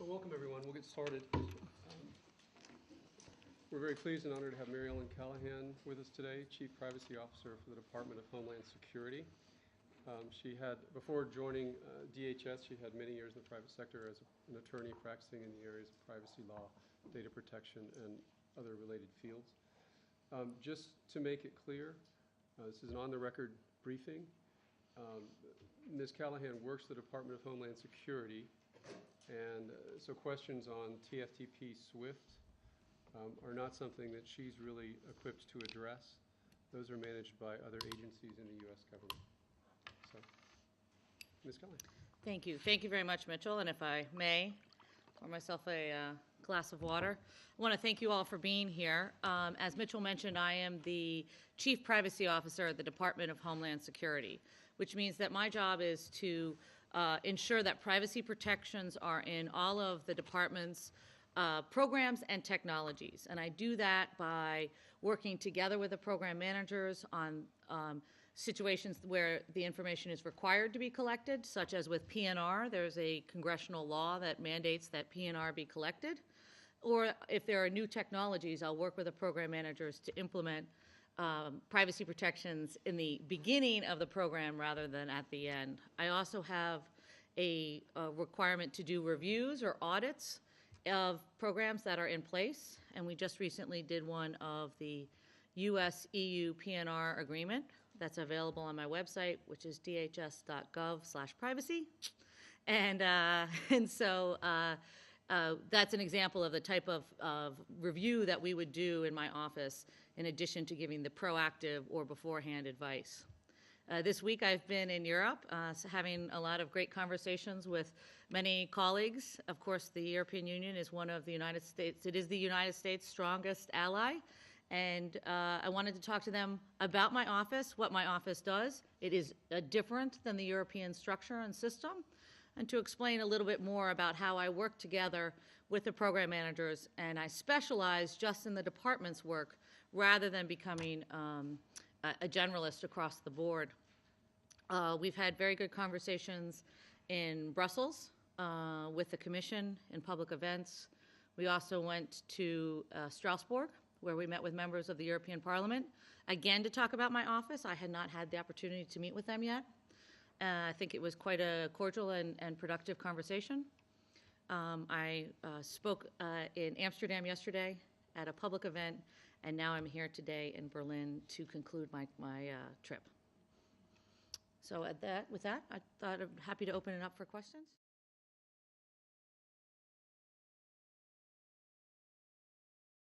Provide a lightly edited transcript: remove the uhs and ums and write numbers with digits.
Well, welcome everyone. We'll get started. We're very pleased and honored to have Mary Ellen Callahan with us today, Chief Privacy Officer for the Department of Homeland Security. She had, before joining DHS, she had many years in the private sector as an attorney practicing in the areas of privacy law, data protection, and other related fields. Just to make it clear, this is an on-the-record briefing. Ms. Callahan works for the Department of Homeland Security, and so questions on TFTP SWIFT are not something that she's really equipped to address. Those are managed by other agencies in the U.S. government. So, Ms. Callahan. Thank you. Thank you very much, Mitchell. And if I may, pour myself a glass of water. I want to thank you all for being here. As Mitchell mentioned, I am the Chief Privacy Officer at the Department of Homeland Security, which means that my job is to ensure that privacy protections are in all of the department's programs and technologies. And I do that by working together with the program managers on situations where the information is required to be collected, such as with PNR. There's a congressional law that mandates that PNR be collected. Or if there are new technologies, I'll work with the program managers to implement privacy protections in the beginning of the program rather than at the end. I also have a requirement to do reviews or audits of programs that are in place, and we just recently did one of the US-EU PNR agreement that's available on my website, which is dhs.gov/privacy. And so that's an example of the type of review that we would do in my office in addition to giving the proactive or beforehand advice. This week I've been in Europe having a lot of great conversations with many colleagues. Of course, the European Union is one of the United States, it is the United States' strongest ally. And I wanted to talk to them about my office, what my office does. It is different than the European structure and system, and to explain a little bit more about how I work together with the program managers, and I specialize just in the department's work rather than becoming a generalist across the board. We've had very good conversations in Brussels with the Commission in public events. We also went to Strasbourg, where we met with members of the European Parliament, again to talk about my office. I had not had the opportunity to meet with them yet. I think it was quite a cordial and productive conversation. I spoke in Amsterdam yesterday at a public event, and now I'm here today in Berlin to conclude my trip. So with that, I thought I'm happy to open it up for questions.